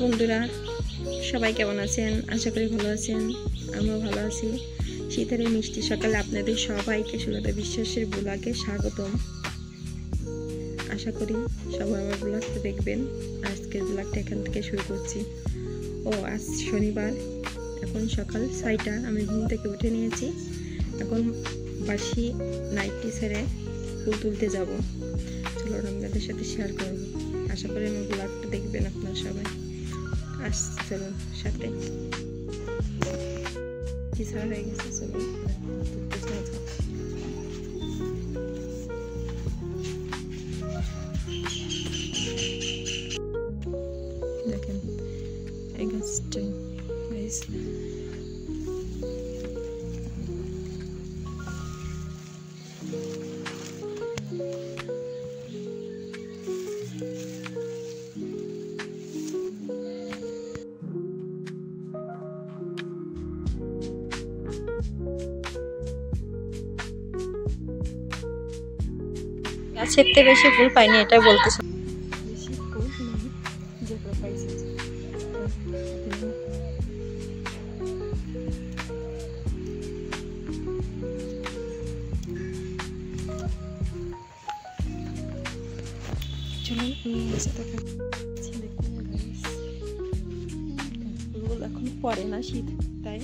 বন্ধুরা সবাই কেমন আছেন? আশা করি ভালো আছেন। আমিও ভালো আছি। শীতের এই মিষ্টি সকালে আপনাদের সবাইকে সুলতা বিশ্বাসের ব্লগে স্বাগতম। আশা করি সবাই আমার ব্লগটা দেখবেন। আজকের ব্লগটা এখান থেকে শুরু করছি। আজ শনিবার, এখন সকাল 6টা। আমি ঘুম থেকে উঠে নিয়েছি। এখন বাসি নাইটটি ছেড়ে ফুল তুলতে যাব। চলো আপনাদের সাথে শেয়ার করব। আশা করি আমার ব্লগটা দেখবেন আপনারা সবাই। চলুন সাথে ছাড়া হয়ে গেছে। চলুন দেখেন এই গাছটাই গাছের থেকে বেশি ফুল পাইনি, এটা বলতেছি। বেশি ফুল নেই, যেগুলো পাইছি। চলুন ফুলগুলো এখন পরে না, শীত, তাই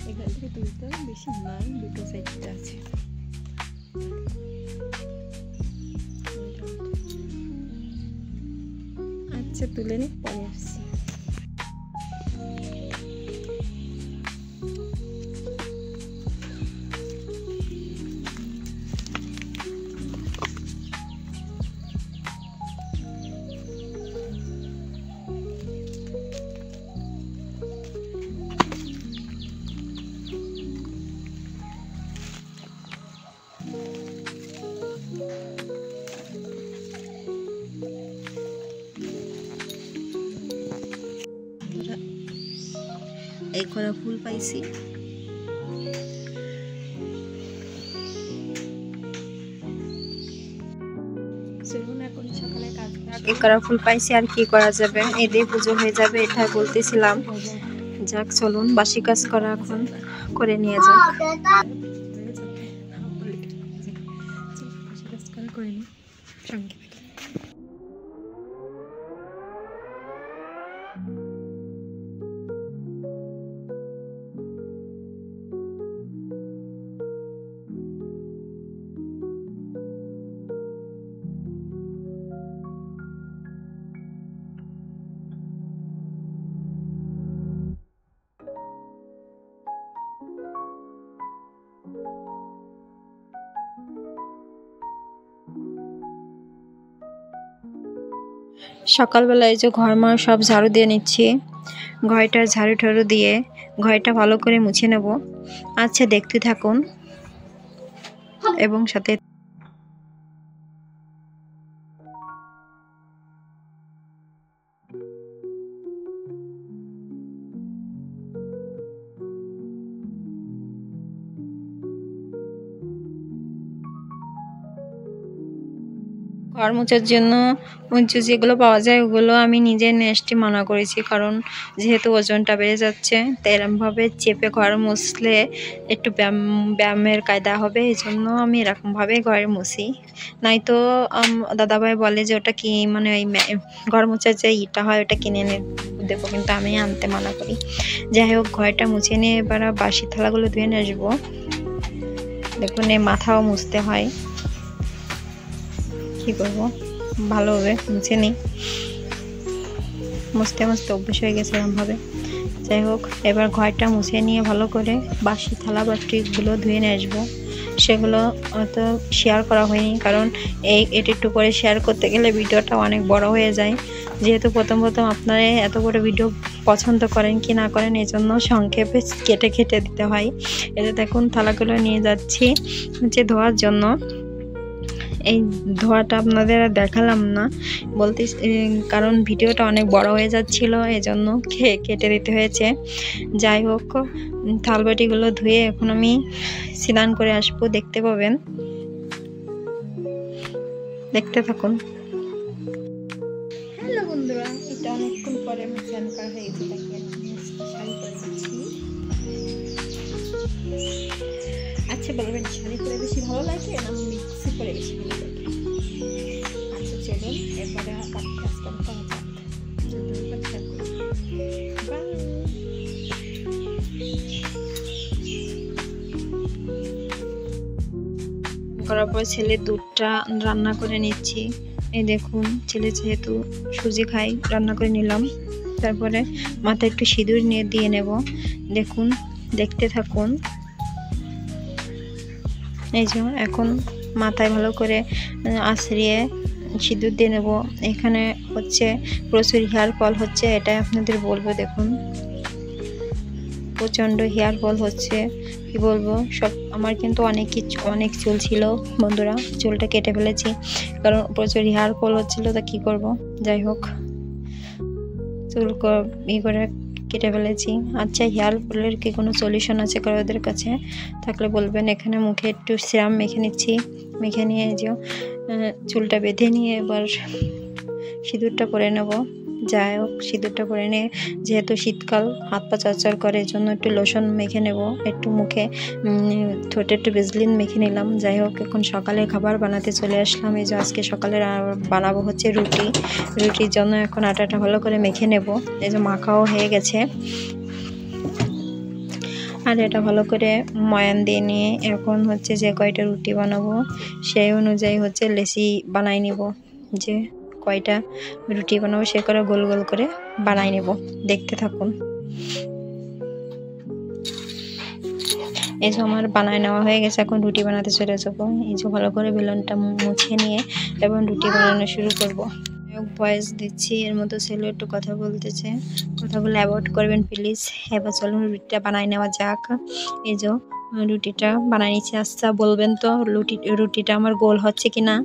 এখান থেকে তুলতে বেশি নাই, দুটো সাইডটা আছে। আচ্ছা তুলে নি, পরে আসছি। এই করা ফুল পাইছি। এই করা ফুল পাইছি, আর কি করা যাবে, এই দিয়ে পুজো হয়ে যাবে, এটা বলতেছিলাম। যাক চলুন বাসি কাজ করা এখন করে নিয়ে যাক। সকালবেলায় যে ঘরমার সব ঝাড়ু দিয়ে নিচ্ছি, ঘরটা ঝাড়ু ঠাড়ু দিয়ে ঘরটা ভালো করে মুছে নেব। আচ্ছা দেখতে থাকুন এবং সাথে ঘর মোছার জন্য যেগুলো পাওয়া যায় ওগুলো আমি নিজে নেস্টে মানা করেছি, কারণ যেহেতু ওজনটা বেড়ে যাচ্ছে, তাই এরকমভাবে চেপে ঘর মুছলে একটু ব্যায়ামের কায়দা হবে, এই জন্য আমি এরকমভাবে ঘরে মুছি। নাই তো দাদাভাই বলে যে ওটা কি মানে ওই ঘর মোছার যে ইটা হয় ওটা কিনে এনে দেবো, কিন্তু আমি আনতে মানা করি। যাই হোক ঘরটা মুছে নিয়ে এবার বাসি থালাগুলো ধুয়ে নিয়ে আসবো। দেখুন এই মাথাও মুছতে হয়, কি করবো, ভালোভাবে মুছে নিই। মুছতে মুছতে অভ্যেস হয়ে গেছে এরকমভাবে। যাই হোক এবার ঘরটা মুছে নিয়ে ভালো করে বাসি থালা বাটিগুলো ধুয়ে নিয়ে আসবো। সেগুলো হয়তো শেয়ার করা হয়নি, কারণ একটু করে শেয়ার করতে গেলে ভিডিওটা অনেক বড় হয়ে যায়। যেহেতু প্রথম আপনারা এত বড় ভিডিও পছন্দ করেন কি না করেন, এই জন্য সংক্ষেপে কেটে কেটে দিতে হয়। এতে দেখুন থালাগুলো নিয়ে যাচ্ছি হচ্ছে ধোয়ার জন্য। এই ধোয়াটা আপনাদের দেখালাম না বলতে, কারণ ভিডিওটা অনেক বড় হয়ে যাচ্ছিল, এজন্য কেটে দিতে হয়েছে। যাই হোক থালবাটিগুলো ধুয়ে এখন আমি স্নান করে আসবো, দেখতে পাবেন, দেখতে থাকুন। হ্যালো বন্ধুরা, এটা অনেকক্ষণ পরে পরে আমি স্নান করা হয়ে গেছে, তাকে শাড়ি পরে দিচ্ছি। আচ্ছা বলবেন শাড়ি পরে বেশি ভালো লাগে না মিক্সি পরে বেশি ভালো লাগে? আচ্ছা চলুন এরপরে বাকি কাজকাম করা যাক। করার পর ছেলে দুধটা রান্না করে নিচ্ছি। এই দেখুন ছেলে যেহেতু সুজি খাই রান্না করে নিলাম। তারপরে মাথায় একটু সিঁদুর নিয়ে দিয়ে নেব। দেখুন দেখতে থাকুন। এই যে এখন মাথায় ভালো করে আছড়িয়ে সিঁদুর দিয়ে নেব। এখানে হচ্ছে প্রচুর হেয়ার ফল হচ্ছে, এটাই আপনাদের বলবো। দেখুন প্রচণ্ড হেয়ার ফল হচ্ছে, কি বলবো। সব আমার কিন্তু অনেক চুল ছিল বন্ধুরা, চুলটা কেটে ফেলেছি কারণ প্রচুর হেয়ার ফল হচ্ছিল। তা কি করব, যাই হোক চুল করে কেটে ফেলেছি। আচ্ছা হেয়ার ফলের কি কোনো সলিউশন আছে কারোদের কাছে থাকলে বলবেন। এখানে মুখে একটু সিরাম মেখে নিচ্ছি। মেখে নিয়ে যে চুলটা বেঁধে নিয়ে এবার সিঁদুরটা পরে নেব। যাই হোক সিঁদুরটা পরে নিয়ে, যেহেতু শীতকাল হাত পা চরচর করে, এর জন্য একটু লোশন মেখে নেব। একটু মুখে ঠোঁটে একটু ভেসলিন মেখে নিলাম। যাই হোক এখন সকালে খাবার বানাতে চলে আসলাম। এই যে আজকে সকালে বানাবো হচ্ছে রুটির জন্য এখন আটাটা ভালো করে মেখে নেব। এই যে মাখাও হয়ে গেছে, আর এটা ভালো করে ময়ান দিয়ে নিয়ে এখন হচ্ছে যে কয়টা রুটি বানাবো সেই অনুযায়ী হচ্ছে লেচি বানাই নিব। যে কয়টা রুটি বানাবো সে করে গোল গোল করে বানাই নেব, দেখতে থাকুন। এই যে আমার বানায় নেওয়া হয়ে গেছে, এখন রুটি বানাতে চলে যাবো। এই যে ভালো করে বেলনটা মুছে নিয়ে এবং রুটি বানানো শুরু করব। ভয়েস দিচ্ছি, এর মধ্যে ছেলে একটু কথা বলতেছে, কথাগুলো অ্যাভয়েড করবেন প্লিজ। এবার চলুন রুটিটা বানাই নেওয়া যাক। এই যে রুটিটা বানাই নিচ্ছি। আচ্ছা বলবেন তো রুটিটা আমার গোল হচ্ছে কিনা,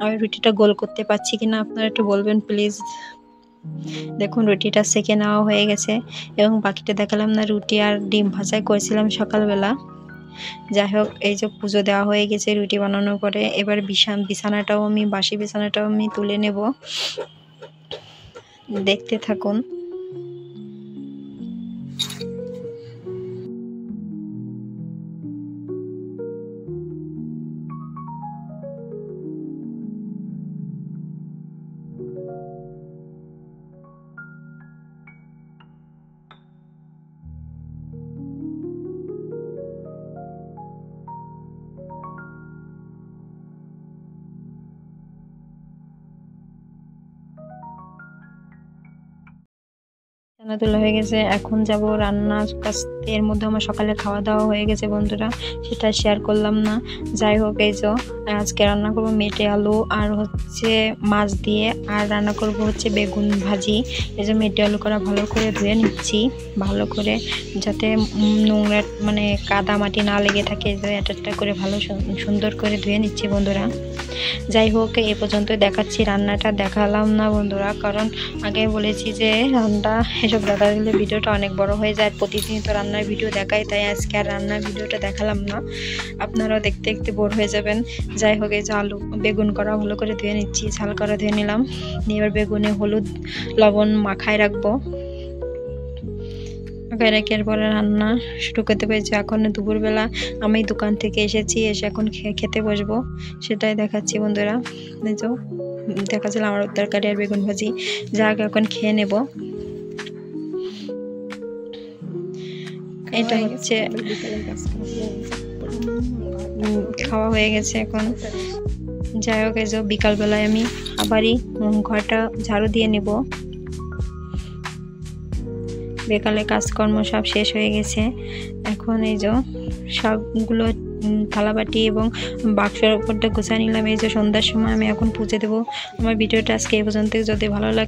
আমি রুটিটা গোল করতে পারছি কিনা আপনারা একটু বলবেন প্লিজ। দেখুন রুটিটা সেকে নেওয়া হয়ে গেছে এবং বাকিটা দেখালাম না, রুটি আর ডিম ভাজাই করেছিলাম সকালবেলা। যাই হোক এই যে পুজো দেওয়া হয়ে গেছে রুটি বানানোর পরে। এবার বাসি বিছানাটাও আমি তুলে নেব, দেখতে থাকুন। রান্না তোলা হয়ে গেছে, এখন যাব রান্নার কাজ। এর মধ্যে আমার সকালে খাওয়া দাওয়া হয়ে গেছে বন্ধুরা, সেটা শেয়ার করলাম না। যাই হোক এই যে আজকে রান্না করবো মেটে আলু আর হচ্ছে মাছ দিয়ে, আর রান্না করব হচ্ছে বেগুন ভাজি। এই যে মেটে আলু করা ভালো করে ধুয়ে নিচ্ছি, ভালো করে যাতে নোংরা মানে কাদা মাটি না লেগে থাকে। একটা করে ভালো সুন্দর করে ধুয়ে নিচ্ছি বন্ধুরা। যাই হোক এ পর্যন্ত দেখাচ্ছি, রান্নাটা দেখালাম না বন্ধুরা, কারণ আগে বলেছি যে রান্না এসব দেখা গেলে ভিডিওটা অনেক বড় হয়ে যায়। প্রতিদিন তো রান্নার ভিডিও দেখাই, তাই আজকে আর রান্নার ভিডিওটা দেখালাম না, আপনারাও দেখতে দেখতে বোর হয়ে যাবেন। যাই হোক এই যে বেগুন করা ভালো করে ধুয়ে নিচ্ছি, ঝাল করা ধুয়ে নিলাম। এবার বেগুনে হলুদ লবণ মাখায় রাখবো। রেখে পরে রান্না শুরু করতে পেরেছি। এখন দুপুরবেলা আমি দোকান থেকে এসে এখন খেতে বসবো, সেটাই দেখাচ্ছি বন্ধুরা। দেখাচ্ছিলাম আমার তরকারি আর বেগুন ভাজি, যাক এখন খেয়ে নেব। এটা হচ্ছে খাওয়া হয়ে গেছে এখন। যাই হোক এই যে বিকালবেলায় আমি আবারই ঘরটা ঝাড়ু দিয়ে নেব। বিকালে কাজকর্ম সব শেষ হয়ে গেছে, এখন এই যে সবগুলো থালাবাটি এবং বাক্সের উপরটা গুছিয়ে নিলাম। এই যে সন্ধ্যার সময় আমি এখন পুজো দেবো। আমার ভিডিওটা আজকে এই পর্যন্ত, যদি ভালো লাগে